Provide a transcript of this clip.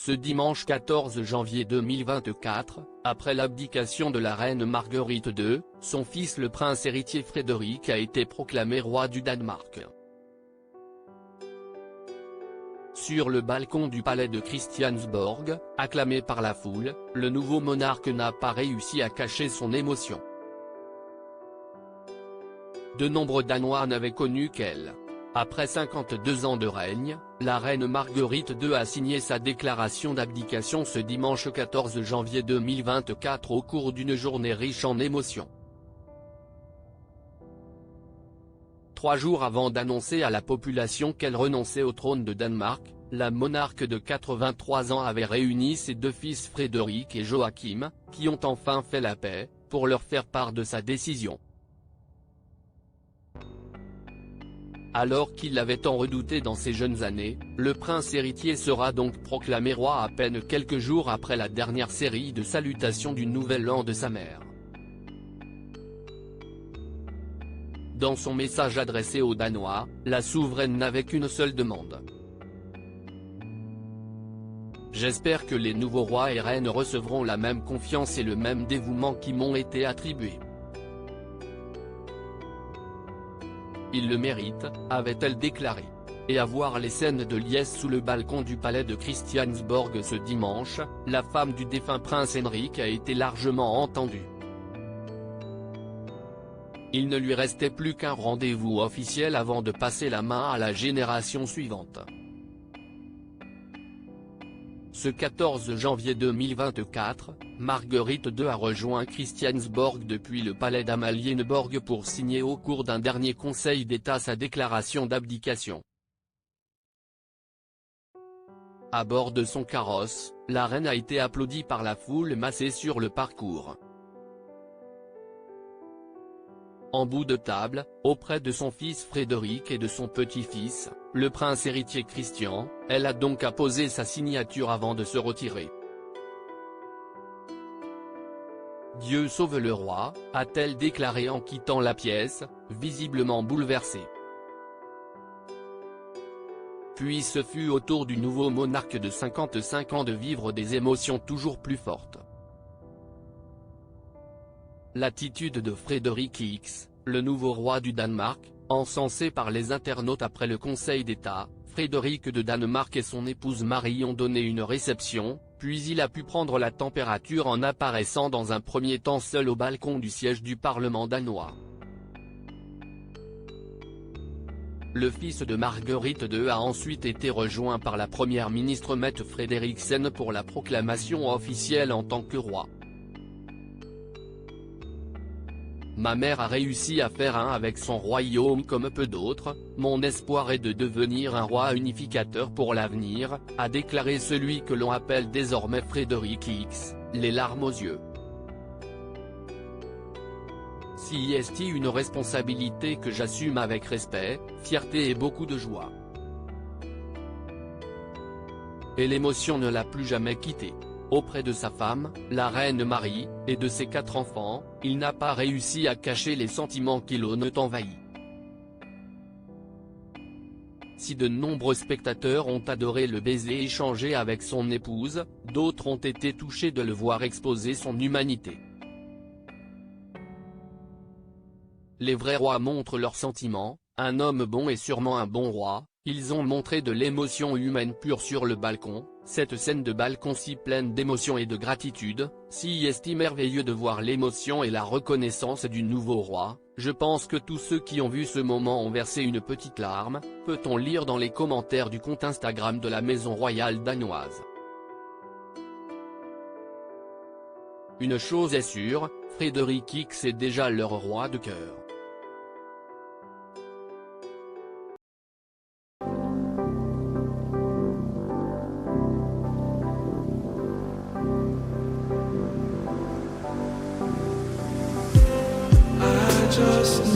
Ce dimanche 14 janvier 2024, après l'abdication de la reine Marguerite II, son fils le prince héritier Frédéric a été proclamé roi du Danemark. Sur le balcon du palais de Christiansborg, acclamé par la foule, le nouveau monarque n'a pas réussi à cacher son émotion. De nombreux Danois n'avaient connu qu'elle. Après 52 ans de règne, la reine Marguerite II a signé sa déclaration d'abdication ce dimanche 14 janvier 2024 au cours d'une journée riche en émotions. 3 jours avant d'annoncer à la population qu'elle renonçait au trône de Danemark, la monarque de 83 ans avait réuni ses 2 fils Frédéric et Joachim, qui ont enfin fait la paix, pour leur faire part de sa décision. Alors qu'il l'avait tant redouté dans ses jeunes années, le prince héritier sera donc proclamé roi à peine quelques jours après la dernière série de salutations du nouvel an de sa mère. Dans son message adressé aux Danois, la souveraine n'avait qu'une seule demande. J'espère que les nouveaux rois et reines recevront la même confiance et le même dévouement qui m'ont été attribués. Ils le méritent, avait-elle déclaré. Et à voir les scènes de liesse sous le balcon du palais de Christiansborg ce dimanche, la femme du défunt prince Henrik a été largement entendue. Il ne lui restait plus qu'un rendez-vous officiel avant de passer la main à la génération suivante. Ce 14 janvier 2024, Marguerite II a rejoint Christiansborg depuis le palais d'Amalienborg pour signer au cours d'un dernier conseil d'État sa déclaration d'abdication. À bord de son carrosse, la reine a été applaudie par la foule massée sur le parcours. En bout de table, auprès de son fils Frédéric et de son petit-fils, le prince héritier Christian, elle a donc apposé sa signature avant de se retirer. Dieu sauve le roi, a-t-elle déclaré en quittant la pièce, visiblement bouleversée. Puis ce fut au tour du nouveau monarque de 55 ans de vivre des émotions toujours plus fortes. L'attitude de Frédéric X, le nouveau roi du Danemark, encensé par les internautes après le Conseil d'État, Frédéric de Danemark et son épouse Marie ont donné une réception, puis il a pu prendre la température en apparaissant dans un premier temps seul au balcon du siège du Parlement danois. Le fils de Marguerite II a ensuite été rejoint par la première ministre Mette Frederiksen pour la proclamation officielle en tant que roi. Ma mère a réussi à faire un avec son royaume comme peu d'autres, mon espoir est de devenir un roi unificateur pour l'avenir, a déclaré celui que l'on appelle désormais Frédéric X, les larmes aux yeux. Si est une responsabilité que j'assume avec respect, fierté et beaucoup de joie. Et l'émotion ne l'a plus jamais quitté. Auprès de sa femme, la reine Marie, et de ses 4 enfants, il n'a pas réussi à cacher les sentiments qui l'ont envahi. Si de nombreux spectateurs ont adoré le baiser échangé avec son épouse, d'autres ont été touchés de le voir exposer son humanité. Les vrais rois montrent leurs sentiments, un homme bon est sûrement un bon roi, ils ont montré de l'émotion humaine pure sur le balcon. Cette scène de balcon si pleine d'émotion et de gratitude, si est merveilleux de voir l'émotion et la reconnaissance du nouveau roi, je pense que tous ceux qui ont vu ce moment ont versé une petite larme, peut-on lire dans les commentaires du compte Instagram de la maison royale danoise. Une chose est sûre, Frédéric X est déjà leur roi de cœur. Just